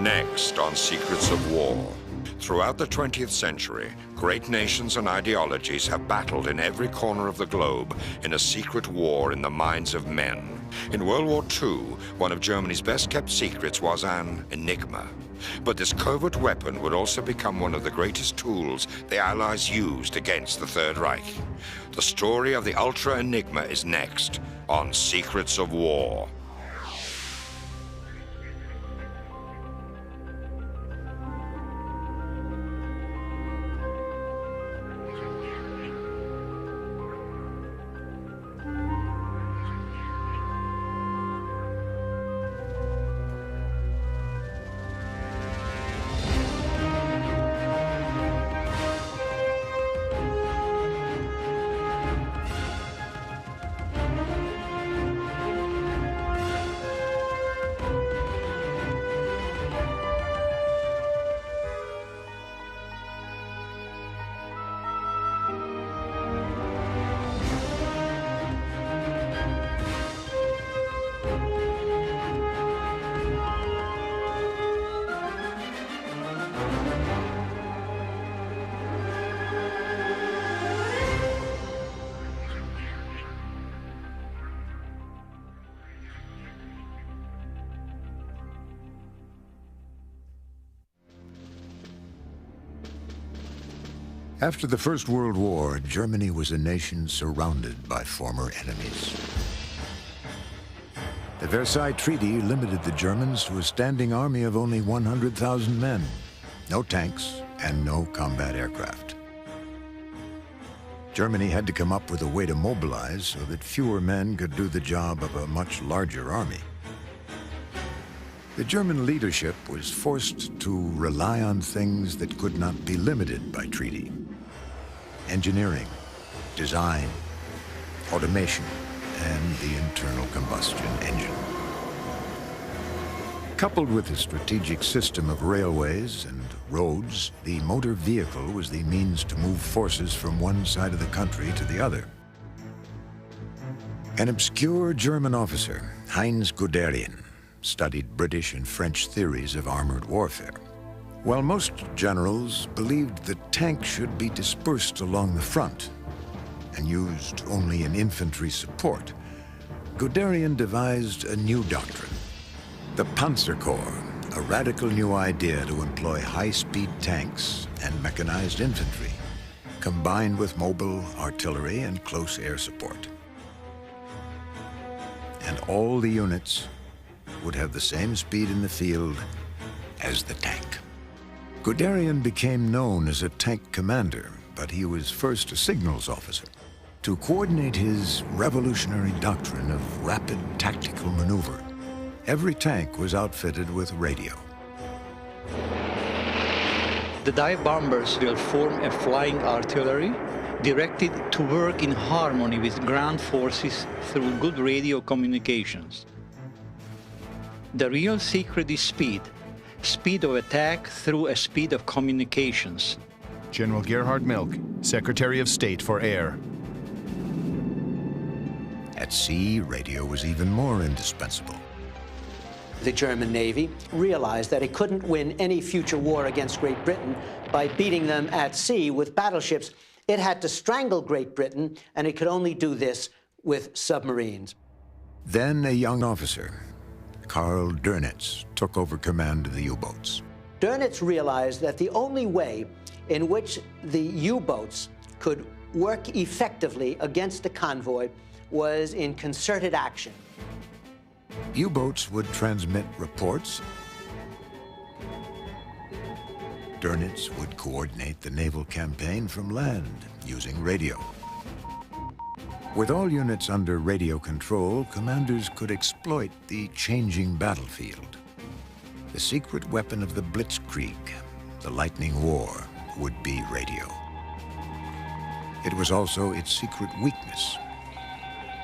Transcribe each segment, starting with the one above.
Next on Secrets of War. Throughout the 20th century, great nations and ideologies have battled in every corner of the globe in a secret war in the minds of men. In World War II, one of Germany's best-kept secrets was an Enigma. But this covert weapon would also become one of the greatest tools the Allies used against the Third Reich. The story of the Ultra Enigma is next on Secrets of War. After the First World War, Germany was a nation surrounded by former enemies. The Versailles Treaty limited the Germans to a standing army of only 100,000 men, no tanks, and no combat aircraft. Germany had to come up with a way to mobilize so that fewer men could do the job of a much larger army. The German leadership was forced to rely on things that could not be limited by treaty. Engineering, design, automation, and the internal combustion engine. Coupled with a strategic system of railways and roads, the motor vehicle was the means to move forces from one side of the country to the other. An obscure German officer, Heinz Guderian, studied British and French theories of armored warfare. While most generals believed that tanks should be dispersed along the front and used only in infantry support, Guderian devised a new doctrine, the Panzerkorps, a radical new idea to employ high-speed tanks and mechanized infantry, combined with mobile artillery and close air support. And all the units would have the same speed in the field as the tank. Guderian became known as a tank commander, but he was first a signals officer. To coordinate his revolutionary doctrine of rapid tactical maneuver, every tank was outfitted with radio. The dive bombers will form a flying artillery directed to work in harmony with ground forces through good radio communications. The real secret is speed. Speed of attack through a speed of communications. General Gerhard Milk, Secretary of State for Air. At sea, radio was even more indispensable. The German Navy realized that it couldn't win any future war against Great Britain by beating them at sea with battleships. It had to strangle Great Britain, and it could only do this with submarines. Then a young officer, Karl Dönitz, took over command of the U-boats. Dönitz realized that the only way in which the U-boats could work effectively against a convoy was in concerted action. U-boats would transmit reports. Dönitz would coordinate the naval campaign from land using radio. With all units under radio control, commanders could exploit the changing battlefield. The secret weapon of the Blitzkrieg, the Lightning War, would be radio. It was also its secret weakness.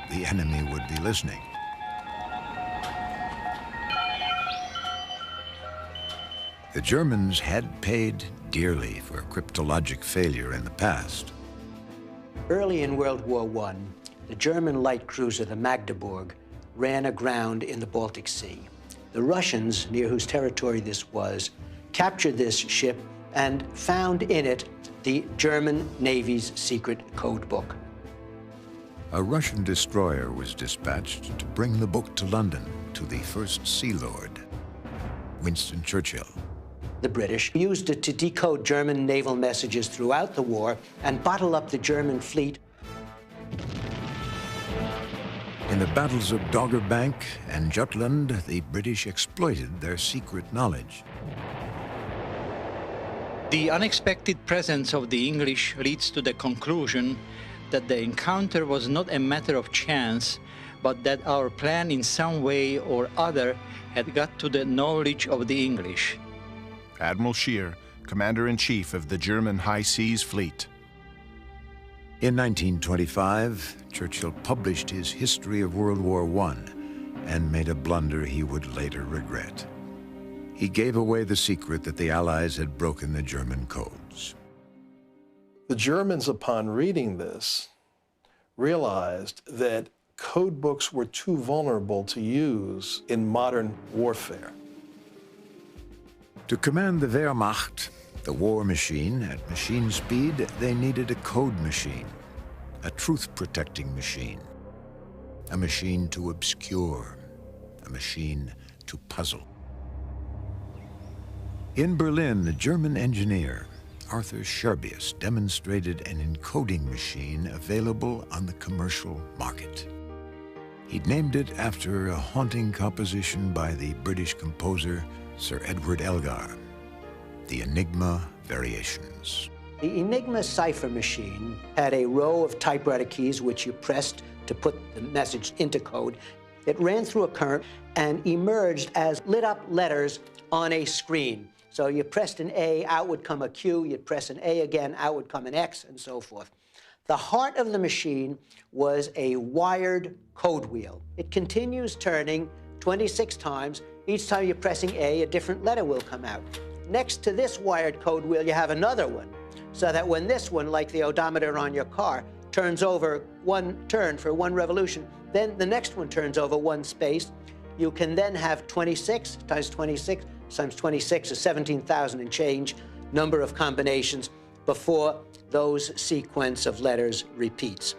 The enemy would be listening. The Germans had paid dearly for cryptologic failure in the past. Early in World War I, the German light cruiser, the Magdeburg, ran aground in the Baltic Sea. The Russians, near whose territory this was, captured this ship and found in it the German Navy's secret code book. A Russian destroyer was dispatched to bring the book to London to the first Sea Lord, Winston Churchill. The British used it to decode German naval messages throughout the war and bottle up the German fleet. In the battles of Dogger Bank and Jutland, the British exploited their secret knowledge. The unexpected presence of the English leads to the conclusion that the encounter was not a matter of chance, but that our plan in some way or other had got to the knowledge of the English. Admiral Scheer, Commander-in-Chief of the German High Seas Fleet. In 1925, Churchill published his History of World War I and made a blunder he would later regret. He gave away the secret that the Allies had broken the German codes. The Germans, upon reading this, realized that code books were too vulnerable to use in modern warfare. To command the Wehrmacht, the war machine, at machine speed, they needed a code machine, a truth-protecting machine, a machine to obscure, a machine to puzzle. In Berlin, the German engineer, Arthur Scherbius, demonstrated an encoding machine available on the commercial market. He'd named it after a haunting composition by the British composer Sir Edward Elgar, the Enigma Variations. The Enigma cipher machine had a row of typewriter keys which you pressed to put the message into code. It ran through a current and emerged as lit-up letters on a screen. So you pressed an A, out would come a Q, you'd press an A again, out would come an X, and so forth. The heart of the machine was a wired code wheel. It continues turning 26 times. Each time you're pressing A different letter will come out. Next to this wired code wheel, you have another one, so that when this one, like the odometer on your car, turns over one turn for one revolution, then the next one turns over one space. You can then have 26 times 26 times 26 is 17,000 and change number of combinations before those sequence of letters repeats.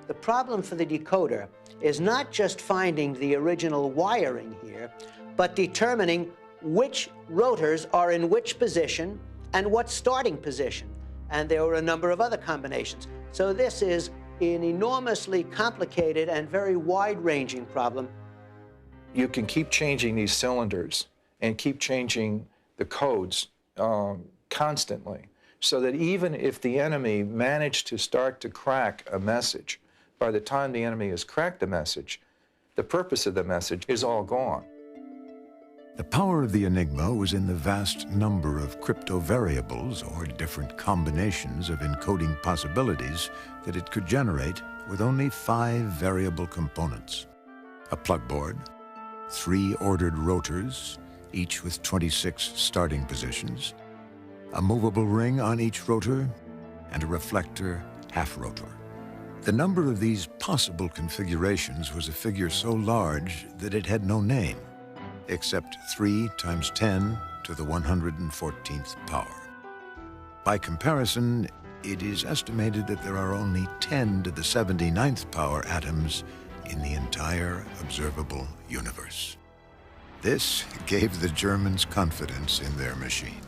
The problem for the decoder is not just finding the original wiring here, but determining which rotors are in which position and what starting position. And there were a number of other combinations. So this is an enormously complicated and very wide-ranging problem. You can keep changing these cylinders and keep changing the codes constantly, so that even if the enemy managed to start to crack a message, by the time the enemy has cracked the message, the purpose of the message is all gone. The power of the Enigma was in the vast number of cryptovariables, or different combinations of encoding possibilities, that it could generate with only 5 variable components. A plug board, 3 ordered rotors, each with 26 starting positions, a movable ring on each rotor, and a reflector half-rotor. The number of these possible configurations was a figure so large that it had no name, except 3 times 10 to the 114th power. By comparison, it is estimated that there are only 10 to the 79th power atoms in the entire observable universe. This gave the Germans confidence in their machine.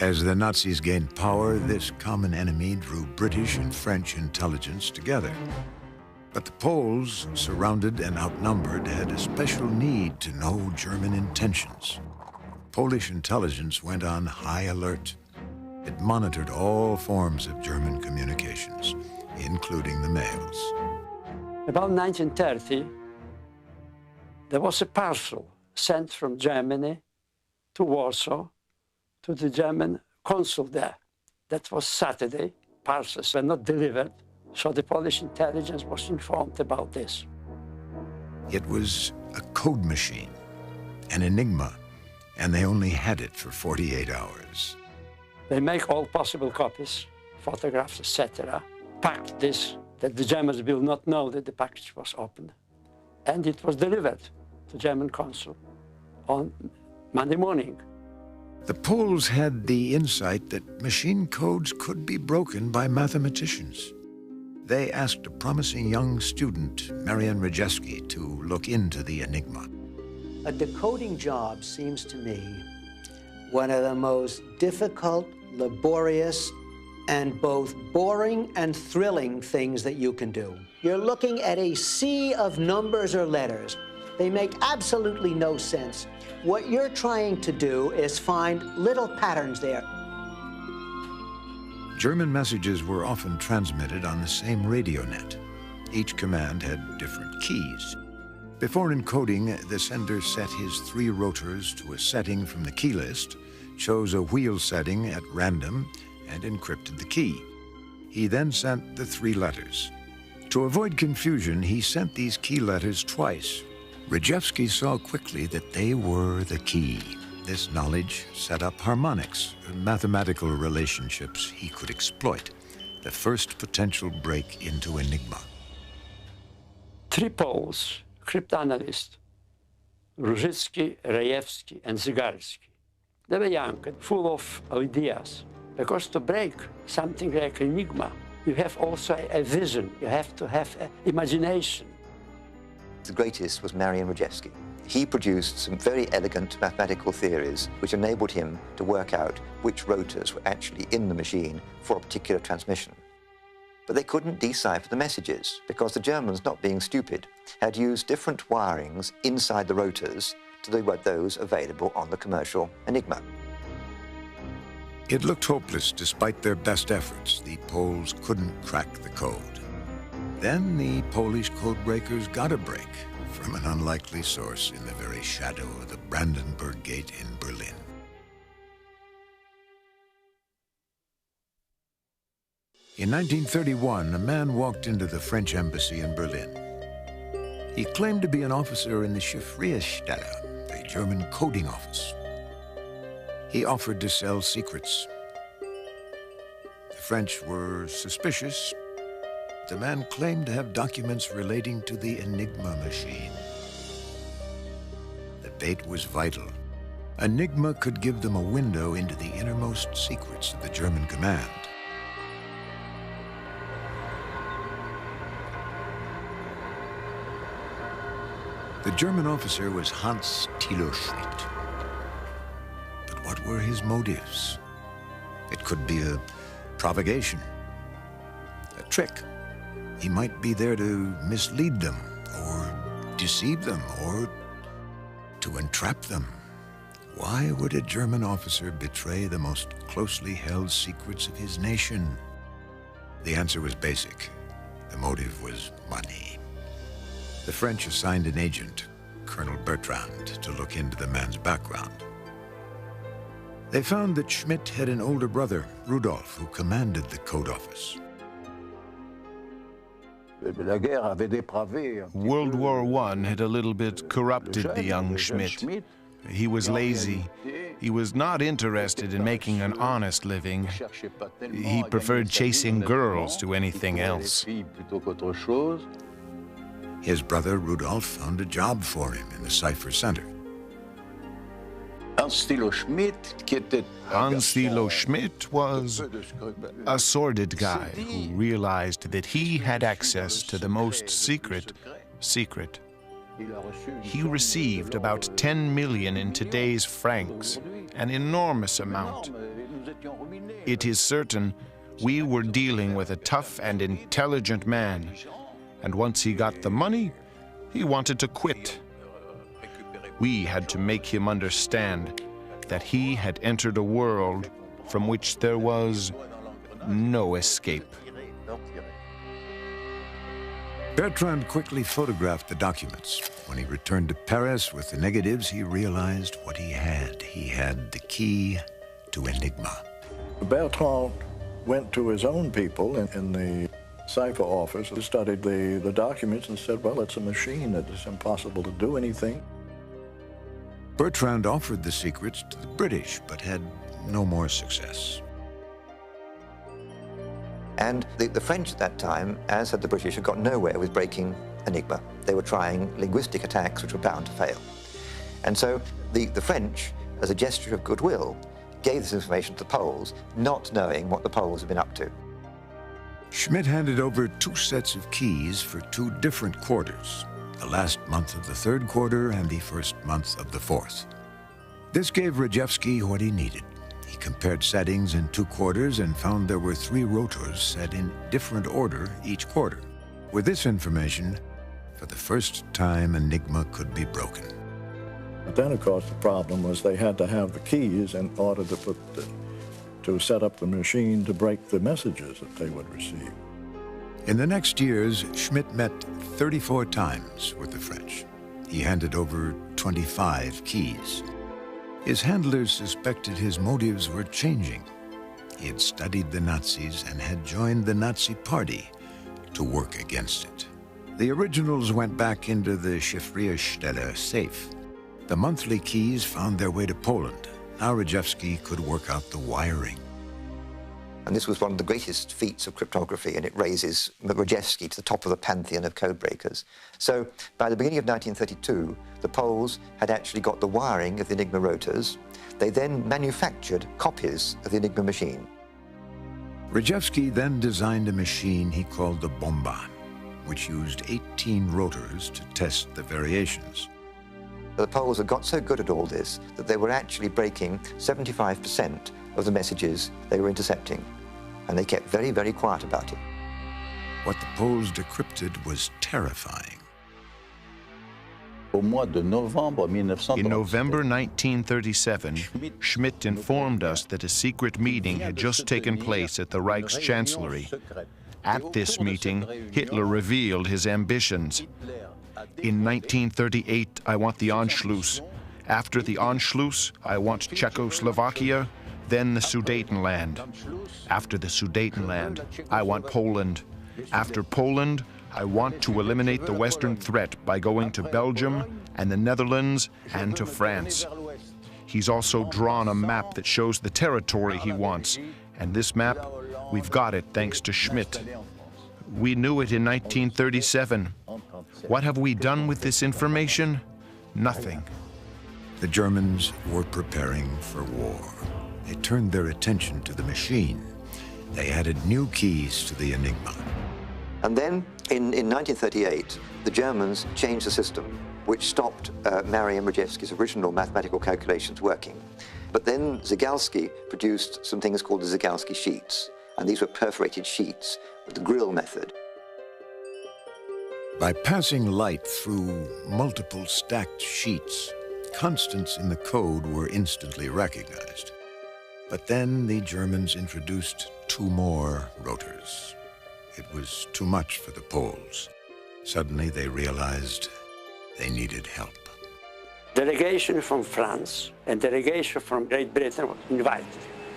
As the Nazis gained power, this common enemy drew British and French intelligence together. But the Poles, surrounded and outnumbered, had a special need to know German intentions. Polish intelligence went on high alert. It monitored all forms of German communications, including the mails. About 1930, there was a parcel sent from Germany to Warsaw to the German consul there. That was Saturday. Parcels were not delivered, so the Polish intelligence was informed about this. It was a code machine, an Enigma, and they only had it for 48 hours. They make all possible copies, photographs, etc., packed this, that the Germans will not know that the package was opened. And it was delivered to German consul on Monday morning. The Poles had the insight that machine codes could be broken by mathematicians. They asked a promising young student, Marian Rejewski, to look into the Enigma. A decoding job seems to me one of the most difficult, laborious, and both boring and thrilling things that you can do. You're looking at a sea of numbers or letters. They make absolutely no sense. What you're trying to do is find little patterns there. German messages were often transmitted on the same radio net. Each command had different keys. Before encoding, the sender set his 3 rotors to a setting from the key list, chose a wheel setting at random, and encrypted the key. He then sent the 3 letters. To avoid confusion, he sent these key letters twice. Rejewski saw quickly that they were the key. This knowledge set up harmonics, mathematical relationships he could exploit, the first potential break into Enigma. 3 Poles, cryptanalysts, Różycki, Rejewski, and Zygarski. They were young and full of ideas, because to break something like Enigma, you have also a vision, you have to have imagination. The greatest was Marian Rejewski. He produced some very elegant mathematical theories which enabled him to work out which rotors were actually in the machine for a particular transmission. But they couldn't decipher the messages because the Germans, not being stupid, had used different wirings inside the rotors to those available on the commercial Enigma. It looked hopeless despite their best efforts. The Poles couldn't crack the code. Then the Polish codebreakers got a break from an unlikely source in the very shadow of the Brandenburg Gate in Berlin. In 1931, a man walked into the French embassy in Berlin. He claimed to be an officer in the Chiffrierstelle, the German coding office. He offered to sell secrets. The French were suspicious. The man claimed to have documents relating to the Enigma machine. The bait was vital. Enigma could give them a window into the innermost secrets of the German command. The German officer was Hans Thilo Schmidt. But what were his motives? It could be a provocation, a trick. He might be there to mislead them, or deceive them, or to entrap them. Why would a German officer betray the most closely held secrets of his nation? The answer was basic. The motive was money. The French assigned an agent, Colonel Bertrand, to look into the man's background. They found that Schmidt had an older brother, Rudolf, who commanded the code office. World War I had a little bit corrupted the young Schmidt. He was lazy. He was not interested in making an honest living. He preferred chasing girls to anything else. His brother Rudolf found a job for him in the Cipher Center. Hans Thilo Schmidt was a sordid guy who realized that he had access to the most secret. He received about 10 million in today's francs, an enormous amount. It is certain we were dealing with a tough and intelligent man, and once he got the money, he wanted to quit. We had to make him understand that he had entered a world from which there was no escape. Bertrand quickly photographed the documents. When he returned to Paris with the negatives, he realized what he had. He had the key to Enigma. Bertrand went to his own people in the Cipher office, studied the documents and said, well, it's a machine, that it's impossible to do anything. Bertrand offered the secrets to the British, but had no more success. And the French at that time, as had the British, had got nowhere with breaking Enigma. They were trying linguistic attacks which were bound to fail. And so the French, as a gesture of goodwill, gave this information to the Poles, not knowing what the Poles had been up to. Schmidt handed over 2 sets of keys for 2 different quarters, the last month of the 3rd quarter and the first month of the 4th. This gave Rejewski what he needed. He compared settings in 2 quarters and found there were 3 rotors set in different order each quarter. With this information, for the first time, Enigma could be broken. But then, of course, the problem was they had to have the keys in order to set up the machine to break the messages that they would receive. In the next years, Schmidt met 34 times with the French. He handed over 25 keys. His handlers suspected his motives were changing. He had studied the Nazis and had joined the Nazi Party to work against it. The originals went back into the Chiffrierstelle safe. The monthly keys found their way to Poland. Now Rejewski could work out the wiring. And this was one of the greatest feats of cryptography, and it raises Rejewski to the top of the pantheon of code breakers. So by the beginning of 1932, the Poles had actually got the wiring of the Enigma rotors. They then manufactured copies of the Enigma machine. Rejewski then designed a machine he called the Bomba, which used 18 rotors to test the variations. The Poles had got so good at all this that they were actually breaking 75% of the messages they were intercepting, and they kept very, very quiet about it. What the Poles decrypted was terrifying. In November 1937, Schmidt informed us that a secret meeting had just taken place at the Reichschancellery. At this meeting, Hitler revealed his ambitions. In 1938, I want the Anschluss. After the Anschluss, I want Czechoslovakia, then the Sudetenland. After the Sudetenland, I want Poland. After Poland, I want to eliminate the Western threat by going to Belgium and the Netherlands and to France. He's also drawn a map that shows the territory he wants, and this map, we've got it thanks to Schmidt. We knew it in 1937. What have we done with this information? Nothing. The Germans were preparing for war. They turned their attention to the machine. They added new keys to the Enigma. And then, in 1938, the Germans changed the system, which stopped Marian Rejewski's original mathematical calculations working. But then Zygalski produced some things called the Zygalski sheets, and these were perforated sheets with the grill method. By passing light through multiple stacked sheets, constants in the code were instantly recognized. But then the Germans introduced 2 more rotors. It was too much for the Poles. Suddenly they realized they needed help. Delegation from France and delegation from Great Britain were invited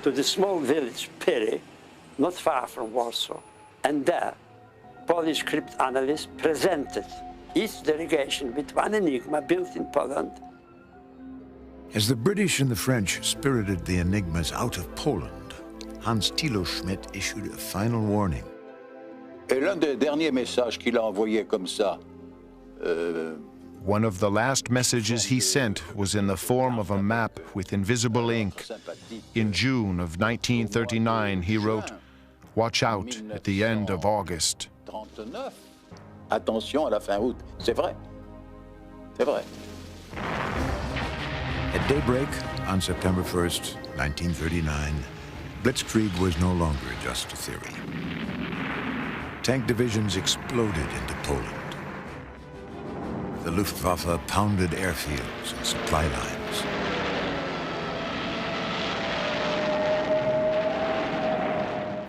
to the small village Piri, not far from Warsaw. And there, Polish cryptanalysts presented each delegation with one Enigma built in Poland. As the British and the French spirited the Enigmas out of Poland, Hans Thilo Schmidt issued a final warning. Et l'un des derniers messages qu'il a envoyé comme ça. One of the last messages he sent was in the form of a map with invisible ink. In June of 1939, he wrote, "Watch out at the end of August." 39. Attention à la fin août. C'est vrai. C'est vrai. At daybreak on September 1st, 1939, Blitzkrieg was no longer just a theory. Tank divisions exploded into Poland. The Luftwaffe pounded airfields and supply lines.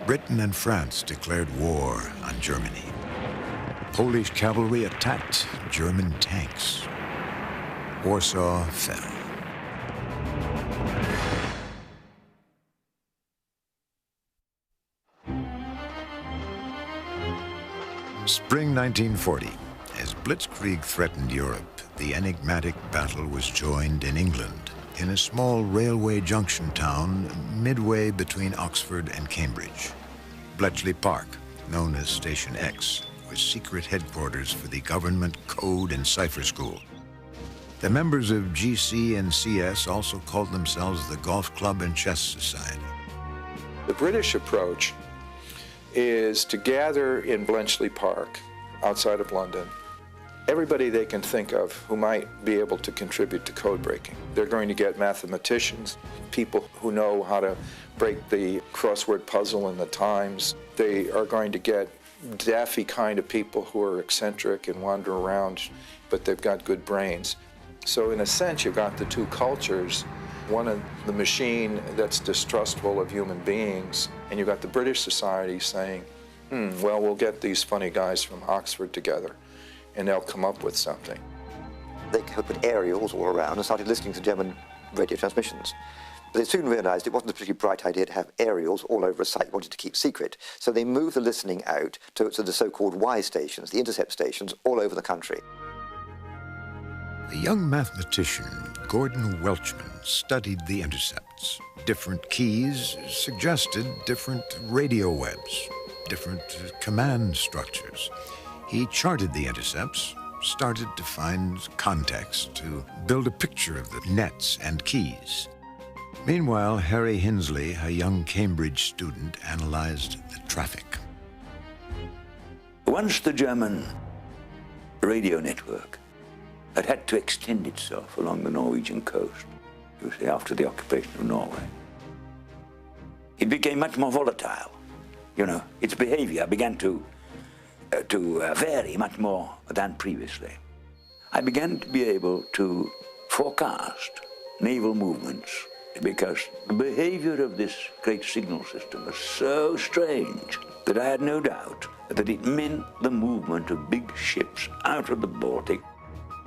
Britain and France declared war on Germany. Polish cavalry attacked German tanks. Warsaw fell. Spring 1940. As Blitzkrieg threatened Europe, the enigmatic battle was joined in England, in a small railway junction town midway between Oxford and Cambridge. Bletchley Park, known as Station X, was secret headquarters for the government code and cipher school. The members of GC and CS also called themselves the Golf Club and Chess Society. The British approach is to gather in Bletchley Park, outside of London, everybody they can think of who might be able to contribute to code breaking. They're going to get mathematicians, people who know how to break the crossword puzzle in the Times. They are going to get daffy kind of people who are eccentric and wander around, but they've got good brains. So in a sense, you've got the two cultures. One of the machine that's distrustful of human beings, and you've got the British society saying, well, we'll get these funny guys from Oxford together, and they'll come up with something. They put aerials all around and started listening to German radio transmissions. But they soon realized it wasn't a particularly bright idea to have aerials all over a site you wanted to keep secret. So they moved the listening out to the so-called Y stations, the intercept stations, all over the country. The young mathematician, Gordon Welchman, studied the intercepts. Different keys suggested different radio webs, different command structures. He charted the intercepts, started to find context to build a picture of the nets and keys. Meanwhile, Harry Hinsley, a young Cambridge student, analyzed the traffic. Once the German radio network had to extend itself along the Norwegian coast, you see, after the occupation of Norway, it became much more volatile. You know, its behavior began to vary much more than previously. I began to be able to forecast naval movements because the behavior of this great signal system was so strange that I had no doubt that it meant the movement of big ships out of the Baltic,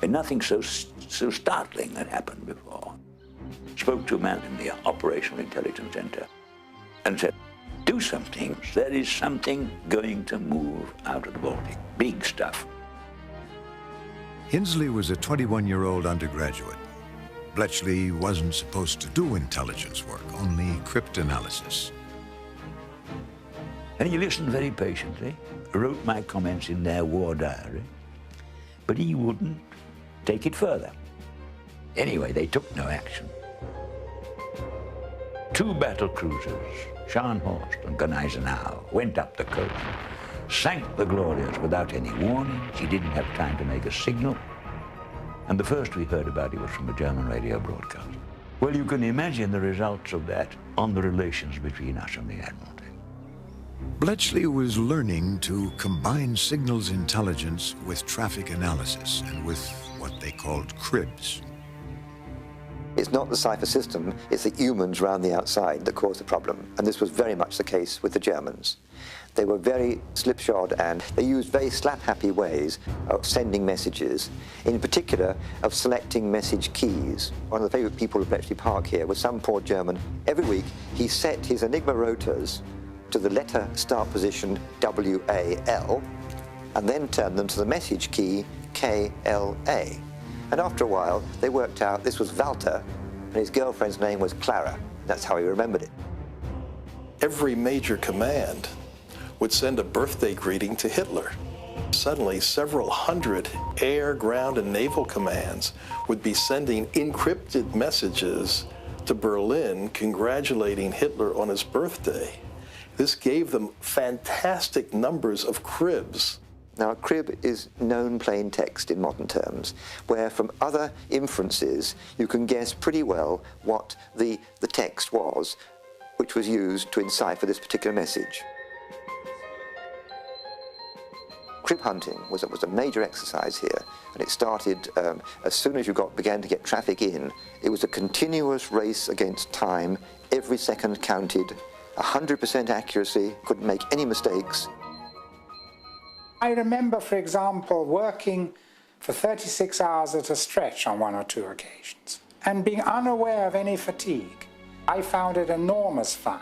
and nothing so startling had happened before. Spoke to a man in the Operational Intelligence Center and said, do something. There is something going to move out of the Baltic. Big stuff. Hinsley was a 21-year-old undergraduate. Bletchley wasn't supposed to do intelligence work, only cryptanalysis. And he listened very patiently, wrote my comments in their war diary, but he wouldn't take it further. Anyway, they took no action. 2 battle cruisers, Scharnhorst and Gneisenau, went up the coast, sank the Glorious without any warning. He didn't have time to make a signal. And the first we heard about it was from a German radio broadcast. Well, you can imagine the results of that on the relations between us and the Admiralty. Bletchley was learning to combine signals intelligence with traffic analysis and with what they called cribs. It's not the cipher system, it's the humans around the outside that cause the problem. And this was very much the case with the Germans. They were very slipshod and they used very slap-happy ways of sending messages, in particular of selecting message keys. One of the favorite people of Bletchley Park here was some poor German. Every week he set his Enigma rotors to the letter start position WAL and then turned them to the message key KLA. And after a while, they worked out this was Walter, and his girlfriend's name was Clara. That's how he remembered it. Every major command would send a birthday greeting to Hitler. Suddenly, several hundred air, ground, and naval commands would be sending encrypted messages to Berlin congratulating Hitler on his birthday. This gave them fantastic numbers of cribs. Now, a crib is known plain text in modern terms, where from other inferences you can guess pretty well what the text was, which was used to encipher this particular message. Crib hunting was a major exercise here, and it started as soon as you began to get traffic in. It was a continuous race against time. Every second counted, 100% accuracy, couldn't make any mistakes. I remember, for example, working for 36 hours at a stretch on 1 or 2 occasions and being unaware of any fatigue. I found it enormous fun.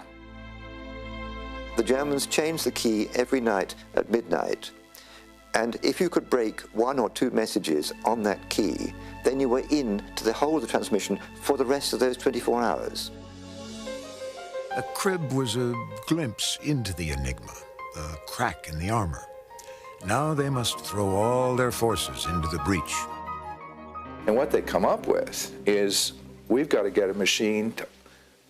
The Germans changed the key every night at midnight, and if you could break 1 or 2 messages on that key, then you were in to the whole of the transmission for the rest of those 24 hours. A crib was a glimpse into the Enigma, a crack in the armor. Now they must throw all their forces into the breach. And what they come up with is, we've got to get a machine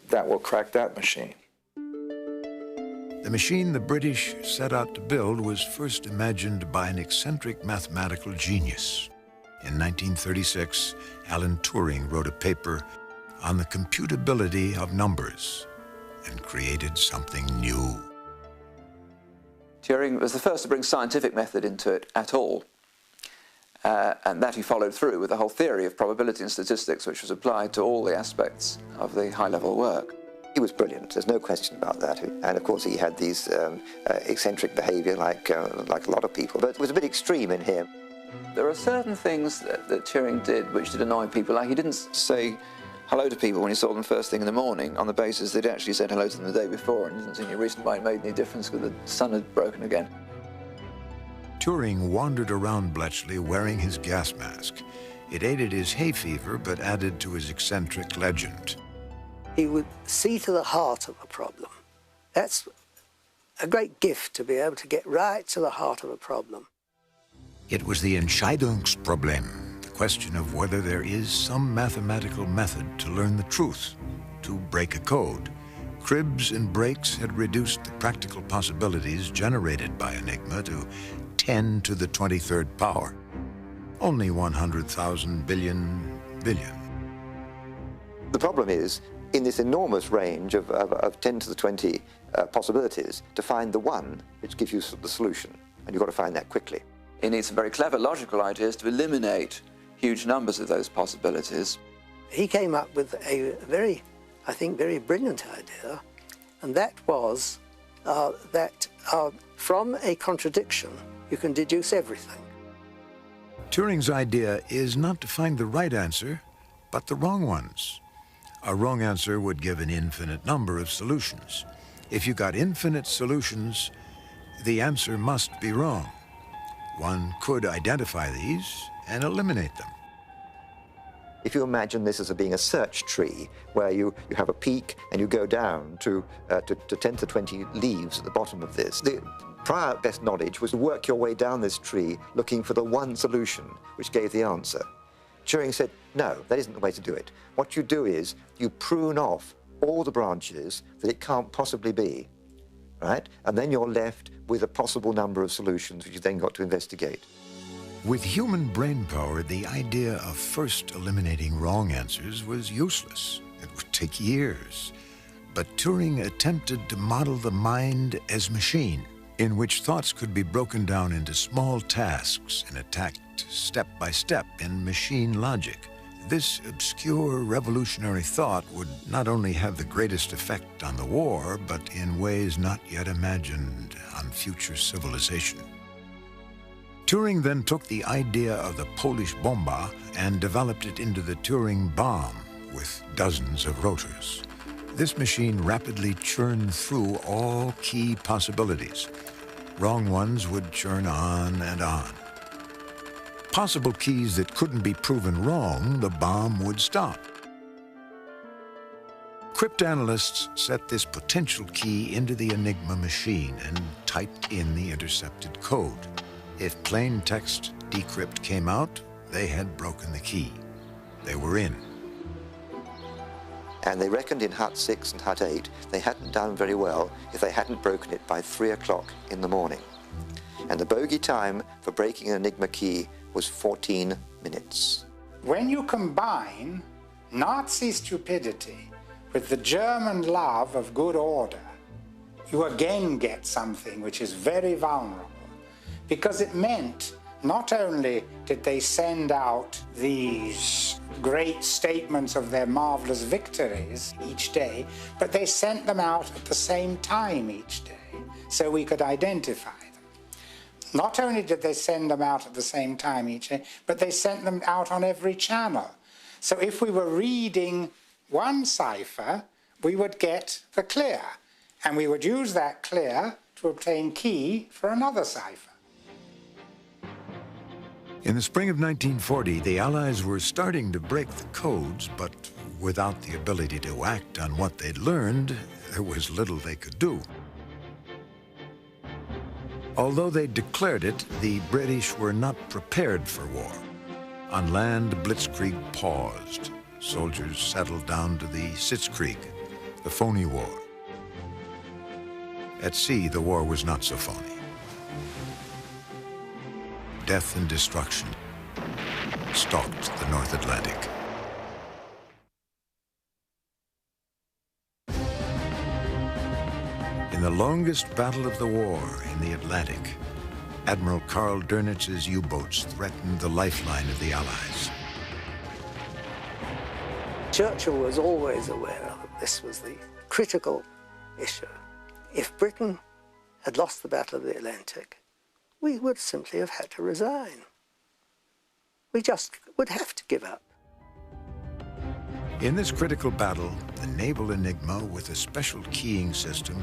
that will crack that machine. The machine the British set out to build was first imagined by an eccentric mathematical genius. In 1936, Alan Turing wrote a paper on the computability of numbers and created something new. Turing was the first to bring scientific method into it at all. And that he followed through with the whole theory of probability and statistics, which was applied to all the aspects of the high-level work. He was brilliant, there's no question about that. And of course he had these eccentric behaviour like a lot of people, but it was a bit extreme in him. There are certain things that Turing did which did annoy people, like he didn't say hello to people when he saw them first thing in the morning on the basis they'd actually said hello to them the day before, and didn't think any reason why it made any difference because the sun had broken again. Turing wandered around Bletchley wearing his gas mask. It aided his hay fever, but added to his eccentric legend. He would see to the heart of a problem. That's a great gift, to be able to get right to the heart of a problem. It was the Entscheidungsproblem, the question of whether there is some mathematical method to learn the truth, to break a code. Cribs and breaks had reduced the practical possibilities generated by Enigma to 10 to the 23rd power. Only 100,000 billion. The problem is, in this enormous range of 10 to the 20 possibilities, to find the one which gives you the solution, and you've got to find that quickly. He needs some very clever logical ideas to eliminate huge numbers of those possibilities. He came up with a very, I think, very brilliant idea, and that was that from a contradiction, you can deduce everything. Turing's idea is not to find the right answer, but the wrong ones. A wrong answer would give an infinite number of solutions. If you got infinite solutions, the answer must be wrong. One could identify these and eliminate them. If you imagine this as being a search tree, where you have a peak and you go down to 10 to 20 leaves at the bottom of this, the prior best knowledge was to work your way down this tree looking for the one solution which gave the answer. Turing said, no, that isn't the way to do it. What you do is you prune off all the branches that it can't possibly be, right? And then you're left with a possible number of solutions which you then got to investigate. With human brain power, the idea of first eliminating wrong answers was useless. It would take years. But Turing attempted to model the mind as machine, in which thoughts could be broken down into small tasks and attacked step by step in machine logic. This obscure revolutionary thought would not only have the greatest effect on the war, but in ways not yet imagined on future civilization. Turing then took the idea of the Polish bomba and developed it into the Turing bomb with dozens of rotors. This machine rapidly churned through all key possibilities. Wrong ones would churn on and on. Possible keys that couldn't be proven wrong, the bomb would stop. Cryptanalysts set this potential key into the Enigma machine and typed in the intercepted code. If plain text decrypt came out, they had broken the key. They were in. And they reckoned in Hut 6 and Hut 8 they hadn't done very well if they hadn't broken it by 3 o'clock in the morning. And the bogey time for breaking an Enigma key was 14 minutes. When you combine Nazi stupidity with the German love of good order, you again get something which is very vulnerable, because it meant not only did they send out these great statements of their marvelous victories each day, but they sent them out at the same time each day, so we could identify them. Not only did they send them out at the same time each day, but they sent them out on every channel. So if we were reading one cipher, we would get the clear, and we would use that clear to obtain key for another cipher. In the spring of 1940, the Allies were starting to break the codes, but without the ability to act on what they'd learned, there was little they could do. Although they declared it, the British were not prepared for war. On land, Blitzkrieg paused. Soldiers settled down to the Sitzkrieg, the phony war. At sea, the war was not so phony. Death and destruction stalked the North Atlantic. In the longest battle of the war in the Atlantic, Admiral Karl Dönnitz's U-boats threatened the lifeline of the Allies. Churchill was always aware of it. This was the critical issue. If Britain had lost the Battle of the Atlantic, we would simply have had to resign. We just would have to give up. In this critical battle, the naval Enigma with a special keying system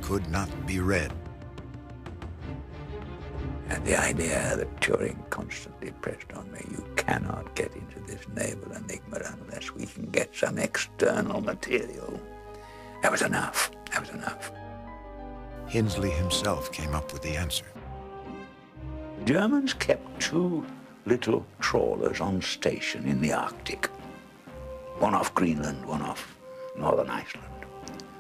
could not be read. And the idea that Turing constantly pressed on me, you cannot get into this naval Enigma unless we can get some external material. That was enough. That was enough. Hinsley himself came up with the answer. The Germans kept two little trawlers on station in the Arctic. One off Greenland, one off northern Iceland,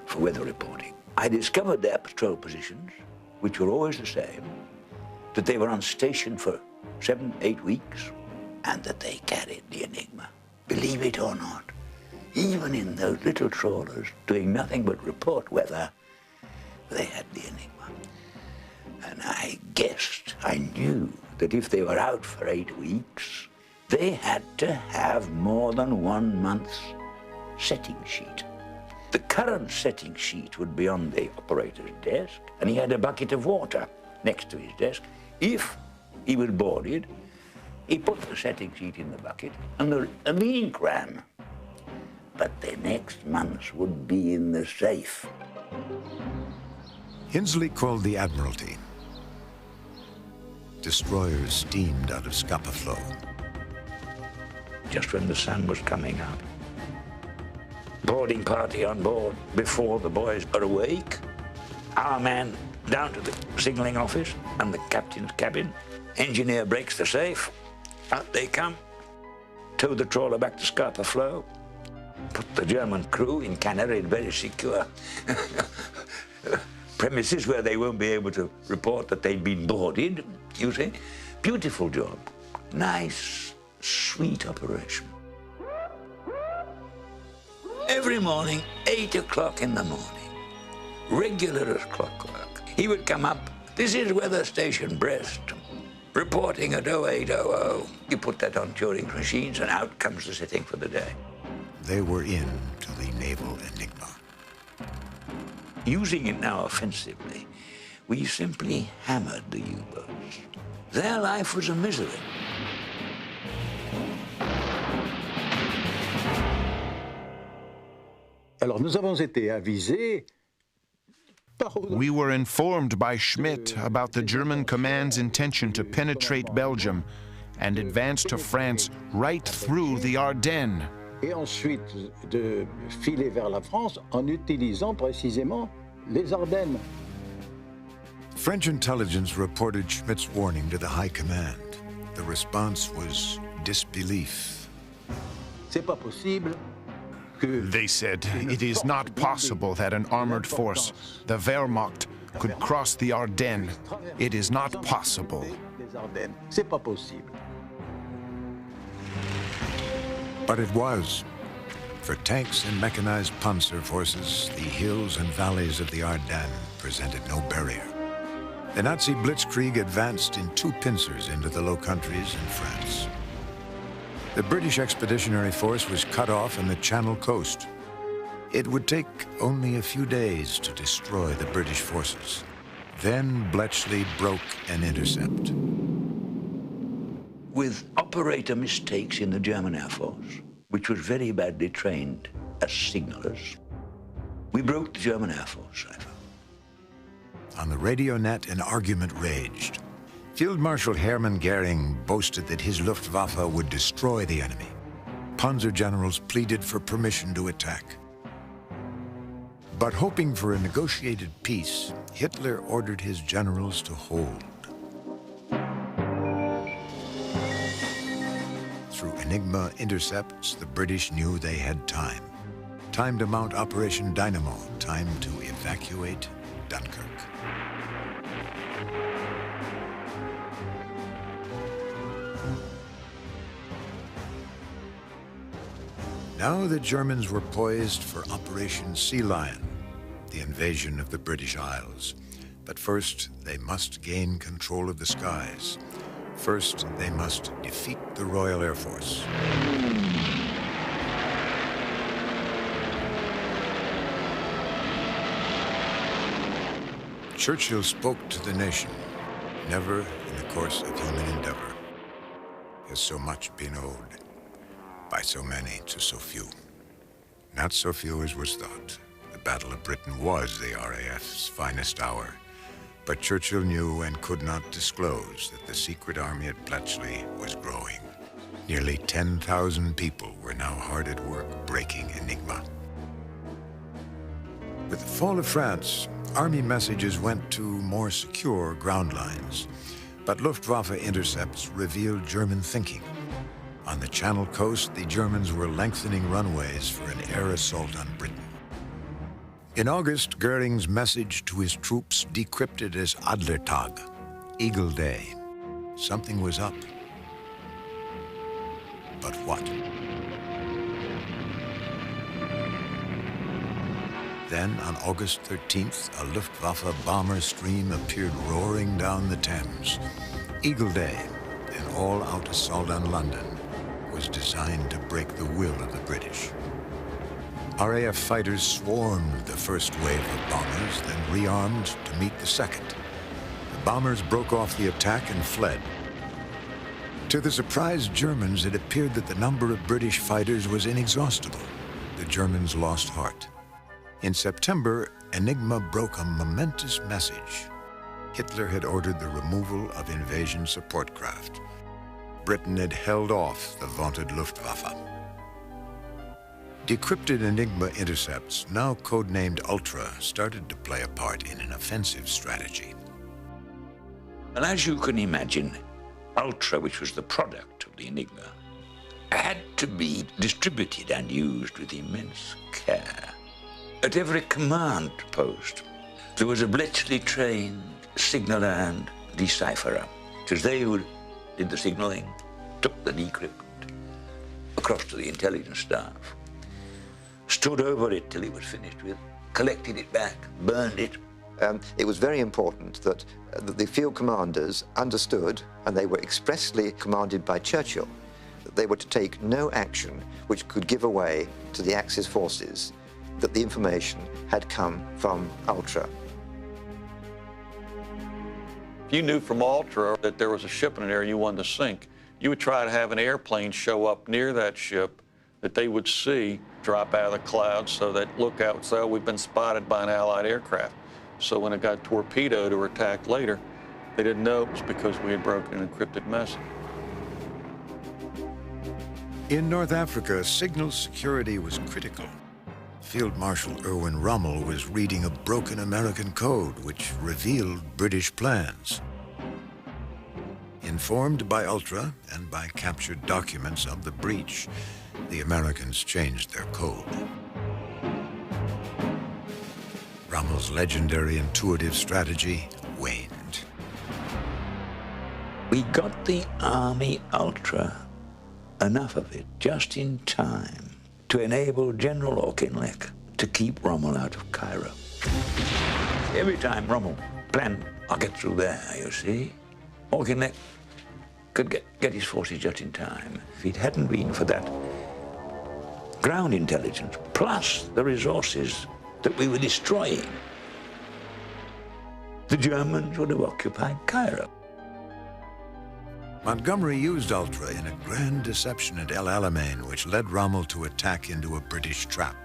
for weather reporting. I discovered their patrol positions, which were always the same, that they were on station for 7, 8 weeks, and that they carried the Enigma. Believe it or not, even in those little trawlers doing nothing but report weather, they had the Enigma. And I guessed, I knew that if they were out for 8 weeks, they had to have more than 1 month's setting sheet. The current setting sheet would be on the operator's desk, and he had a bucket of water next to his desk. If he was boarded, he put the setting sheet in the bucket, and the ink ran. But the next month's would be in the safe. Hinsley called the Admiralty. Destroyers steamed out of Scapa Flow. Just when the sun was coming up. Boarding party on board before the boys are awake. Our man down to the signaling office and the captain's cabin. Engineer breaks the safe. Out they come. Tow the trawler back to Scapa Flow. Put the German crew in Canary in very secure premises where they won't be able to report that they've been boarded, you see. Beautiful job. Nice, sweet operation. Every morning, 8 o'clock in the morning, regular as clockwork, he would come up. This is Weather Station Brest, reporting at 0800. You put that on Turing's machines, and out comes the setting for the day. They were in to the naval Enigma. Using it now offensively, we simply hammered the U-boats. Their life was a misery. Alors, nous avons été avisés. We were informed by Schmidt about the German command's intention to penetrate Belgium and advance to France right through the Ardennes. Et ensuite de filer vers la France en utilisant précisément les Ardennes. French intelligence reported Schmidt's warning to the High Command. The response was disbelief. C'est pas possible. They said it is not possible that an armored force, the Wehrmacht, could cross the Ardennes. It is not possible. C'est pas possible. But it was. For tanks and mechanized panzer forces, the hills and valleys of the Ardennes presented no barrier. The Nazi blitzkrieg advanced in 2 pincers into the Low Countries and France. The British Expeditionary Force was cut off on the Channel coast. It would take only a few days to destroy the British forces. Then Bletchley broke an intercept. With operator mistakes in the German Air Force, which was very badly trained as signalers, we broke the German Air Force cipher. On the radio net, an argument raged. Field Marshal Hermann Goering boasted that his Luftwaffe would destroy the enemy. Panzer generals pleaded for permission to attack. But hoping for a negotiated peace, Hitler ordered his generals to hold. Enigma intercepts, the British knew they had time. Time to mount Operation Dynamo, time to evacuate Dunkirk. Now the Germans were poised for Operation Sea Lion, the invasion of the British Isles. But first, they must gain control of the skies. First, they must defeat the Royal Air Force. Churchill spoke to the nation. Never in the course of human endeavor has so much been owed by so many to so few. Not so few as was thought. The Battle of Britain was the RAF's finest hour. But Churchill knew and could not disclose that the secret army at Bletchley was growing. Nearly 10,000 people were now hard at work breaking Enigma. With the fall of France, army messages went to more secure ground lines. But Luftwaffe intercepts revealed German thinking. On the Channel coast, the Germans were lengthening runways for an air assault on Britain. In August, Goering's message to his troops decrypted as Adlertag, Eagle Day. Something was up. But what? Then, on August 13th, a Luftwaffe bomber stream appeared roaring down the Thames. Eagle Day, an all-out assault on London, was designed to break the will of the British. RAF fighters swarmed the first wave of bombers, then rearmed to meet the second. The bombers broke off the attack and fled. To the surprised Germans, it appeared that the number of British fighters was inexhaustible. The Germans lost heart. In September, Enigma broke a momentous message. Hitler had ordered the removal of invasion support craft. Britain had held off the vaunted Luftwaffe. Decrypted Enigma intercepts, now codenamed Ultra, started to play a part in an offensive strategy. And as you can imagine, Ultra, which was the product of the Enigma, had to be distributed and used with immense care. At every command post, there was a Bletchley-trained signaller and decipherer. It was they who did the signaling, took the decrypt across to the intelligence staff, stood over it till it was finished with, collected it back, burned it. It was very important that the field commanders understood, and they were expressly commanded by Churchill, that they were to take no action which could give away to the Axis forces that the information had come from Ultra. If you knew from Ultra that there was a ship in an area you wanted to sink, you would try to have an airplane show up near that ship that they would see drop out of the clouds so that lookout would say, oh, we've been spotted by an Allied aircraft. So when it got torpedoed or attacked later, they didn't know it was because we had broken an encrypted message. In North Africa, signal security was critical. Field Marshal Erwin Rommel was reading a broken American code which revealed British plans. Informed by Ultra and by captured documents of the breach, the Americans changed their code. Rommel's legendary intuitive strategy waned. We got the Army Ultra, enough of it, just in time to enable General Auchinleck to keep Rommel out of Cairo. Every time Rommel planned, I'll get through there, you see, Auchinleck could get his forces just in time. If it hadn't been for that ground intelligence, plus the resources that we were destroying, the Germans would have occupied Cairo. Montgomery used Ultra in a grand deception at El Alamein, which led Rommel to attack into a British trap.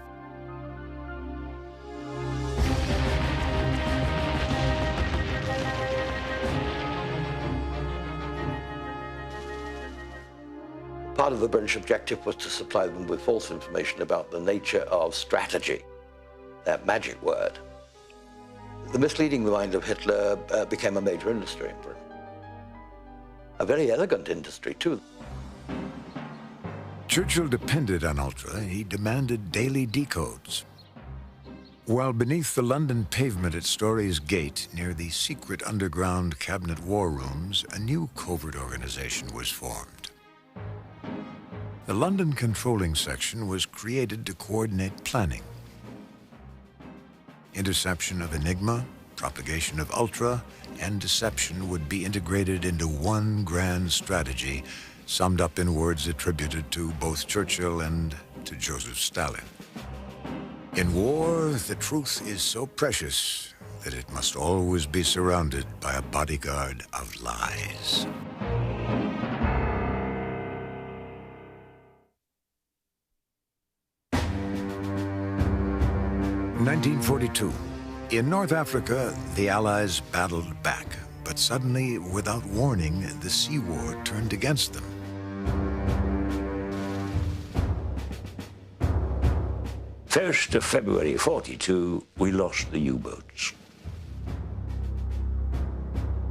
Part of the British objective was to supply them with false information about the nature of strategy, that magic word. The misleading the mind of Hitler became a major industry in Britain. A very elegant industry, too. Churchill depended on Ultra. He demanded daily decodes. While beneath the London pavement at Storey's Gate, near the secret underground cabinet war rooms, a new covert organization was formed. The London Controlling Section was created to coordinate planning. Interception of Enigma, propagation of Ultra, and deception would be integrated into one grand strategy, summed up in words attributed to both Churchill and to Joseph Stalin. In war, the truth is so precious that it must always be surrounded by a bodyguard of lies. In 1942, in North Africa, the Allies battled back, but suddenly, without warning, the sea war turned against them. First of February 42, we lost the U-boats.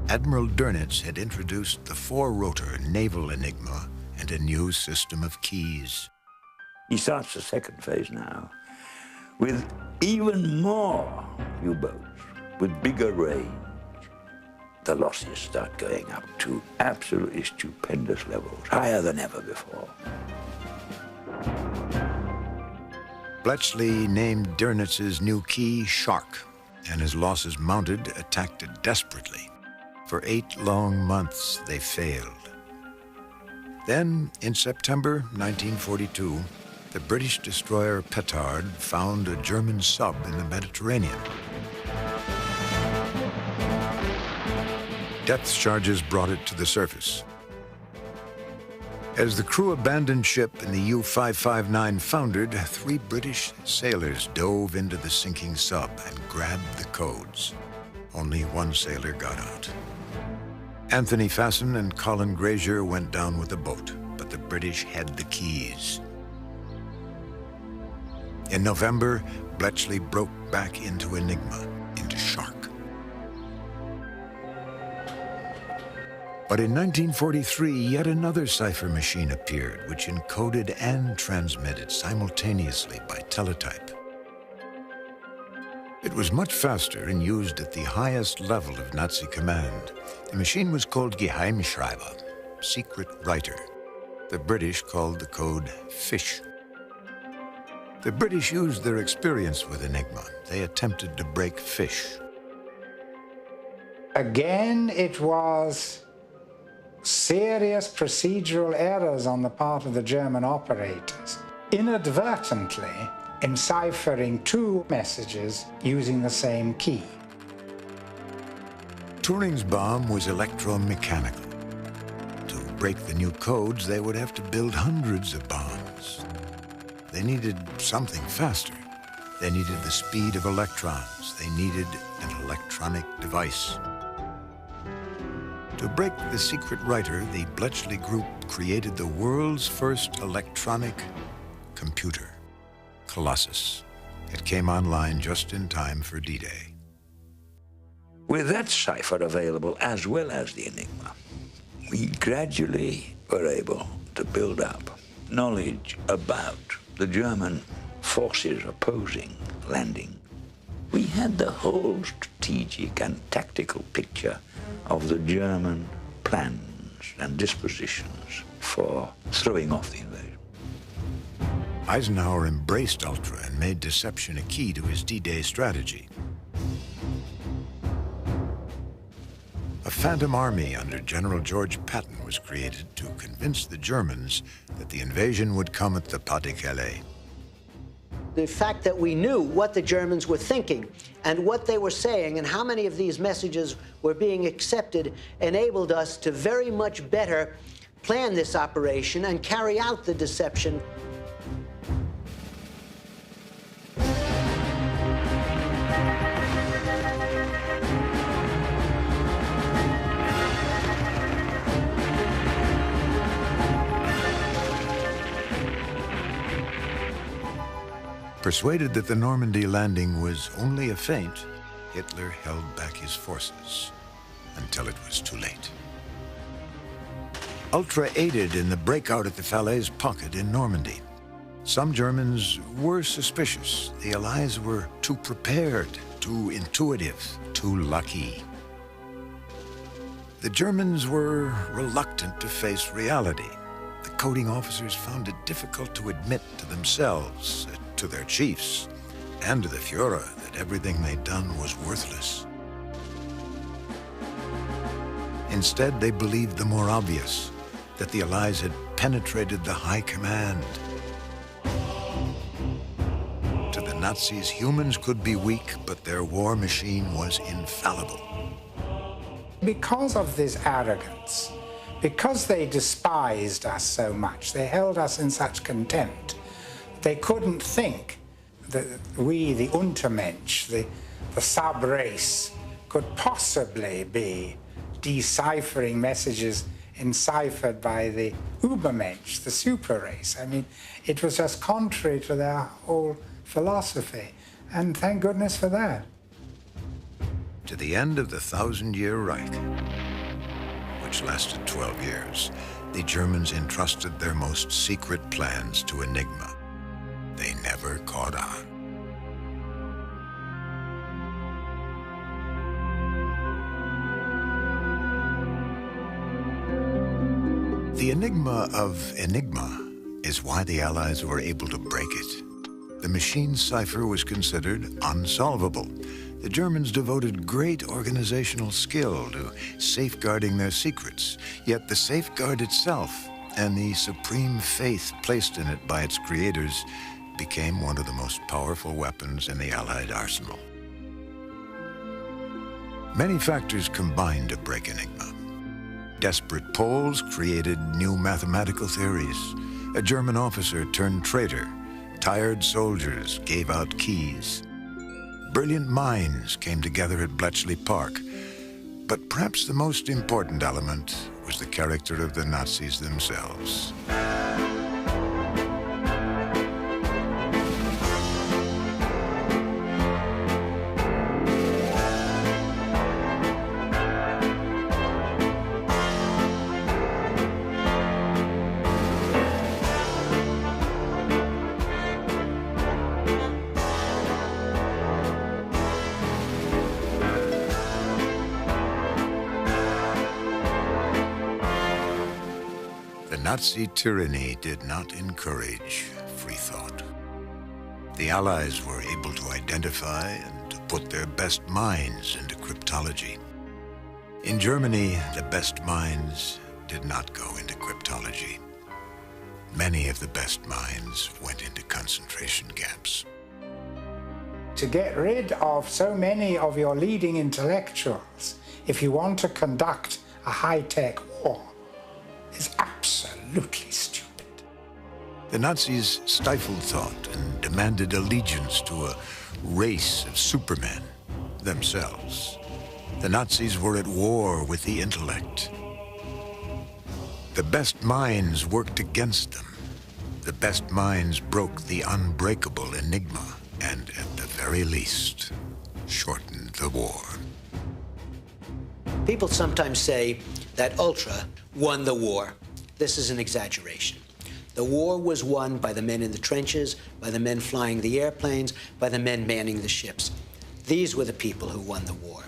Admiral Dönitz had introduced the four-rotor naval Enigma and a new system of keys. He starts the second phase now with even more U-boats, with bigger range. The losses start going up to absolutely stupendous levels, higher than ever before. Bletchley named Dönitz's new key Shark, and as losses mounted, attacked it desperately. For 8 long months, they failed. Then, in September 1942, the British destroyer Petard found a German sub in the Mediterranean. Depth charges brought it to the surface. As the crew abandoned ship and the U-559 foundered, 3 British sailors dove into the sinking sub and grabbed the codes. Only 1 sailor got out. Anthony Fasson and Colin Grazier went down with the boat, but the British had the keys. In November, Bletchley broke back into Enigma, into Shark. But in 1943, yet another cipher machine appeared, which encoded and transmitted simultaneously by teletype. It was much faster and used at the highest level of Nazi command. The machine was called Geheimschreiber, secret writer. The British called the code Fish. The British used their experience with Enigma. They attempted to break Fish. Again, it was serious procedural errors on the part of the German operators, inadvertently enciphering 2 messages using the same key. Turing's bomb was electromechanical. To break the new codes, they would have to build hundreds of bombs. They needed something faster. They needed the speed of electrons. They needed an electronic device. To break the secret writer, the Bletchley Group created the world's first electronic computer, Colossus. It came online just in time for D-Day. With that cipher available as well as the Enigma, we gradually were able to build up knowledge about the German forces opposing landing. We had the whole strategic and tactical picture of the German plans and dispositions for throwing off the invasion. Eisenhower embraced Ultra and made deception a key to his D-Day strategy. A phantom army under General George Patton was created to convince the Germans that the invasion would come at the Pas-de-Calais. The fact that we knew what the Germans were thinking and what they were saying and how many of these messages were being accepted enabled us to very much better plan this operation and carry out the deception. Persuaded that the Normandy landing was only a feint, Hitler held back his forces until it was too late. Ultra aided in the breakout at the Falaise pocket in Normandy. Some Germans were suspicious. The Allies were too prepared, too intuitive, too lucky. The Germans were reluctant to face reality. The coding officers found it difficult to admit to themselves, to their chiefs, and to the Führer that everything they'd done was worthless. Instead, they believed the more obvious, that the Allies had penetrated the high command. To the Nazis, humans could be weak, but their war machine was infallible. Because of this arrogance, because they despised us so much, they held us in such contempt, they couldn't think that we, the Untermensch, the sub-race, could possibly be deciphering messages enciphered by the Übermensch, the super-race. I mean, it was just contrary to their whole philosophy, and thank goodness for that. To the end of the 1,000-year Reich, which lasted 12 years, the Germans entrusted their most secret plans to Enigma. They never caught on. The enigma of Enigma is why the Allies were able to break it. The machine's cipher was considered unsolvable. The Germans devoted great organizational skill to safeguarding their secrets, yet the safeguard itself and the supreme faith placed in it by its creators became one of the most powerful weapons in the Allied arsenal. Many factors combined to break Enigma. Desperate Poles created new mathematical theories. A German officer turned traitor. Tired soldiers gave out keys. Brilliant minds came together at Bletchley Park. But perhaps the most important element was the character of the Nazis themselves. Nazi tyranny did not encourage free thought. The Allies were able to identify and to put their best minds into cryptology. In Germany, the best minds did not go into cryptology. Many of the best minds went into concentration camps. To get rid of so many of your leading intellectuals, if you want to conduct a high-tech war, is absolutely stupid. The Nazis stifled thought and demanded allegiance to a race of supermen, themselves. The Nazis were at war with the intellect. The best minds worked against them. The best minds broke the unbreakable Enigma and, at the very least, shortened the war. People sometimes say that Ultra won the war. This is an exaggeration. The war was won by the men in the trenches, by the men flying the airplanes, by the men manning the ships. These were the people who won the war.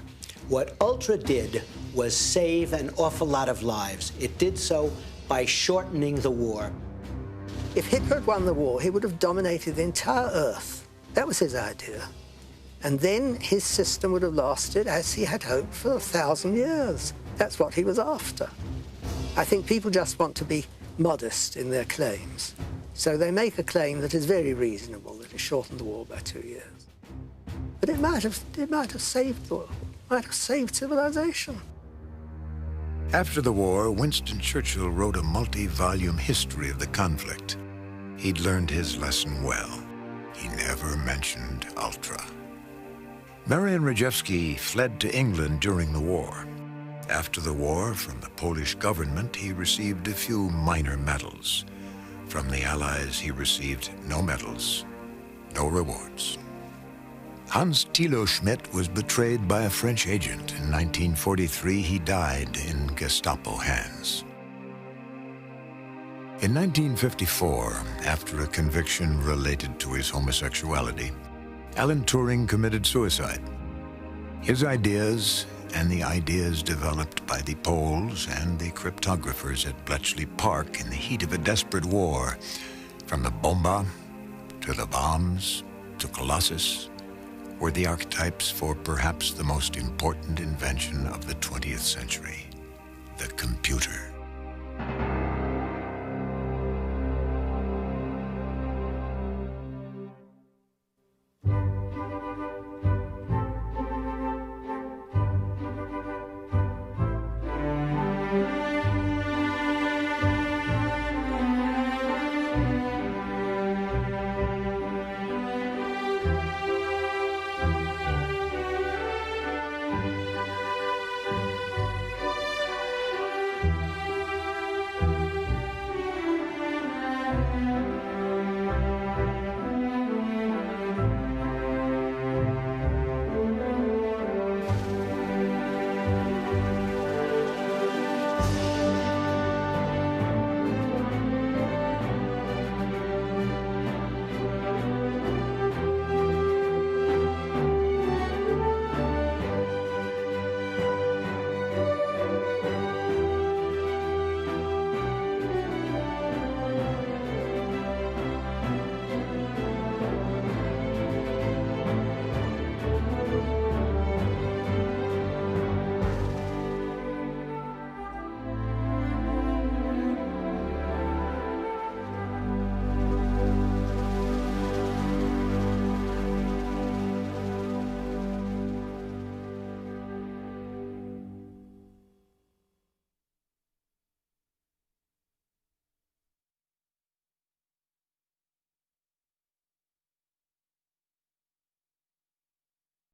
What Ultra did was save an awful lot of lives. It did so by shortening the war. If Hitler had won the war, he would have dominated the entire Earth. That was his idea. And then his system would have lasted, as he had hoped, for 1,000 years. That's what he was after. I think people just want to be modest in their claims. So they make a claim that is very reasonable, that it shortened the war by 2 years. But it might have saved the world, might have saved civilization. After the war, Winston Churchill wrote a multi-volume history of the conflict. He'd learned his lesson well. He never mentioned Ultra. Marian Rejewski fled to England during the war. After the war, from the Polish government, he received a few minor medals. From the Allies, he received no medals, no rewards. Hans Thilo Schmidt was betrayed by a French agent. In 1943, he died in Gestapo hands. In 1954, after a conviction related to his homosexuality, Alan Turing committed suicide. His ideas and the ideas developed by the Poles and the cryptographers at Bletchley Park in the heat of a desperate war, from the bomba to the bombs to Colossus, were the archetypes for perhaps the most important invention of the 20th century, the computer.